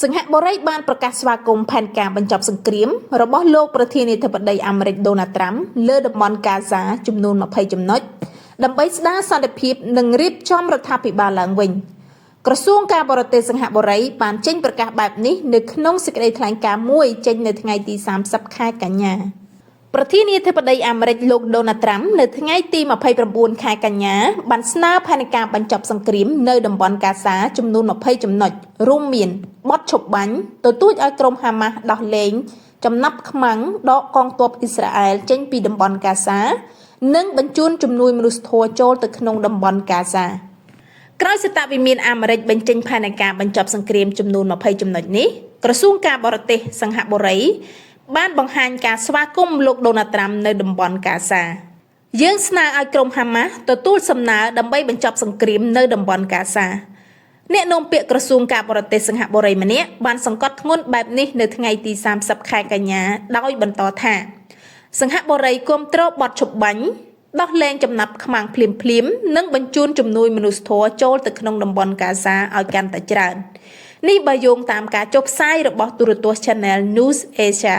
สิงหบุรีบ้านประกาศสวากรมแผนการบรรจบสังเกตระบบโลกประเทศในทบดีอเมริกโดนัลด์ทรัมป์เลือดมอนกาซาจุมนูนมาภัยจุมน้อยดับเบิลสดาสันติภาพหนึ่งรีบจอมรัฐพิบาลหลังวิงกระทรวงการบริเตสิงหบุรีบานเจนประกาศแบบนี้ในขนมสิกได้แถลงการมวยเจนในថ្ងៃទី30 ខែកញ្ញាប្រធានាធិបតីអាមេរិកលោកដូណាល់ត្រាំនៅថ្ងៃទី29 ខែកញ្ញាបានស្នើផែនការបញ្ចប់សង្គ្រាមនៅតំបន់កាហ្សាចំនួន20ចំណុចរួមមានបទឈប់បាញ់ទទូចឲ្យក្រុមហាម៉ាស់ដោះលែងចំណាប់ខ្មាំងដកកងទ័ពអ៊ីស្រាអែលចេញពីតំបន់កាហ្សានិងបញ្ជូនជំនួយមនុស្សធម៌ចូលទៅក្នុងតំបន់កាហ្សាក្រោយសតវិមានអាមេរិកបញ្ចេញផែនការបញ្ចប់សង្គ្រាមចំនួន20ចំណុចនេះក្រសួងការបរទេសសិង្ហបុរីបានបង្ហាញការស្វាគមន៍លោកដូណាល់ត្រាំនៅតំបន់កាហ្សាយើងស្នើឲ្យក្រុមហាម៉ាស់ទទួលសំណើដើម្បីបញ្ចប់សង្គ្រាមនៅតំបន់កាហ្សាអ្នកនាំពាក្យក្រសួងការបរទេសសិង្ហបុរីម្នាក់បានសង្កត់ធ្ងន់បែបនេះនៅថ្ងៃទី30 ខែកញ្ញាដោយបន្តថាសិង្ហបុរីគាំទ្របទឈប់បាញ់ដោះលែងចំណាប់ខ្មាំងភ្លាមនិងបញ្ជូនជំនួយមនុស្សធម៌ចូលទៅក្នុងតំបន់កាហ្សាឲ្យកាន់តែច្រើននេះបើយោងតាមការចុះផ្សាយរបស់ទូរទស្សន៍ Channel News Asia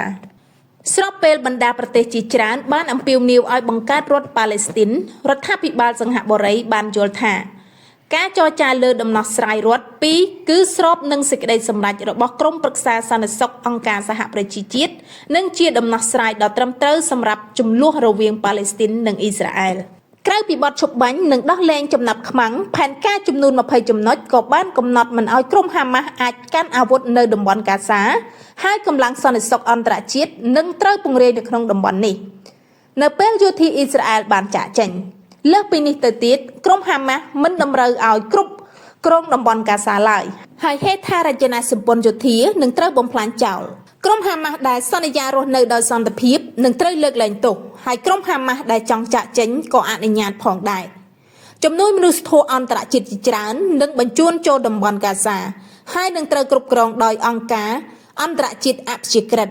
ស្របពេលបណ្ដាប្រទេសជាច្រើនបានអំពាវនាវឲ្យបង្កើតរដ្ឋប៉ាឡេស្ទីនរដ្ឋាភិបាលសិង្ហបុរីបានយល់ថាការចរចាលើដំណោះស្រាយរដ្ឋ2គឺស្របនឹងសេចក្តីសម្រេចរបស់ក្រុមប្រឹក្សាសន្តិសុខអង្គការសហប្រជាជាតិនិងជាដំណោះស្រាយដ៏ត្រឹមត្រូវសម្រាប់ជម្លោះរវាងប៉ាឡេស្ទីននិងអ៊ីស្រាអែលក្រៅពីបទឈប់បាញ់និងដោះលែងចំណាប់ខ្មាំងផែនការចំនួន20ចំណុចក៏បានកំណត់មិនឲ្យក្រុមហាម៉ាស់អាចកាន់អាវុធនៅតំបន់កាហ្សាហើយកម្លាំងសន្តិសុខអន្តរជាតិនឹងត្រូវពង្រាយនៅក្នុងតំបន់នេះនៅពេលយោធាអ៊ីស្រាអែលបានចាកចេញលើសពីនេះទៅទៀតក្រុមហាម៉ាស់មិនតម្រូវឲ្យគ្រប់គ្រងតំបន់កាហ្សាឡើយហើយហេដ្ឋារចនាសម្ព័ន្ធយោធានឹងត្រូវបំផ្លាញចោលក្រុមហាម៉ាស់ដែលសន្យារស់នៅដោយសន្តិភាពនឹងត្រូវលើកលែងទោសហើយក្រុមហាម៉ាស់ដែលចង់ចាកចេញក៏អនុញ្ញាតផងដែរចំនួនមនុស្សធម៌អន្តរជាតិជាច្រើននឹងបញ្ជូនចូលតំបន់កាហ្សាហើយនឹងត្រូវគ្រប់គ្រងដោយអង្គការអន្តរជាតិអព្យាក្រឹត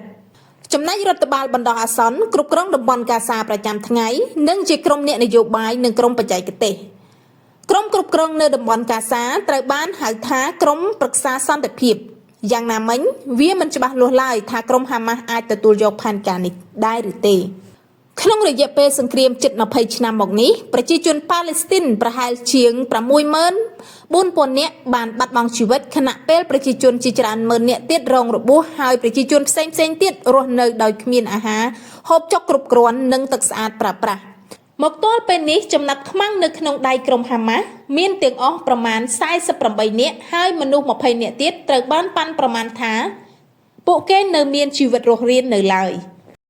ចំណែករដ្ឋបាលបណ្ដោះអាសន្នគ្រប់គ្រងតំបន់កាហ្សាប្រចាំថ្ងៃនិងជាក្រុមអ្នកនយោបាយនិងក្រុមបច្ចេកទេសក្រុមគ្រប់គ្រងនៅតំបន់កាហ្សាត្រូវបានហៅថាក្រុមប្រឹក្សាសន្តិភាពយ៉ាងណាមិញវាមិនច្បាស់លាស់ឡើយថាក្រុមហាម៉ាស់អាចទទួលយកផែនការនេះដែរឬទេក្នុងរយៈពេលសង្គ្រាមជិត20ឆ្នាំមកនេះប្រជាជនប៉ាឡេស្ទីនប្រហែលជាង 64,000 នាក់បានបាត់បង់ជីវិតខណៈពេលប្រជាជនជាច្រើនម៉ឺននាក់ទៀតរងរបួសហើយប្រជាជនផ្សេងៗទៀតរស់នៅដោយគ្មានអាហារហូបចុកគ្រប់គ្រាន់និងទឹកស្អាតប្រើប្រាស់មកទល់ពេលនេះចំណាប់ខ្មាំងនៅក្នុងដៃក្រុមហាម៉ាស់មានទាំងអស់ប្រមាណ48នាក់ហើយមនុស្ស20នាក់ទៀតត្រូវបានប៉ាន់ប្រមាណថាពួកគេនៅមានជីវិតរស់រាននៅឡើយ។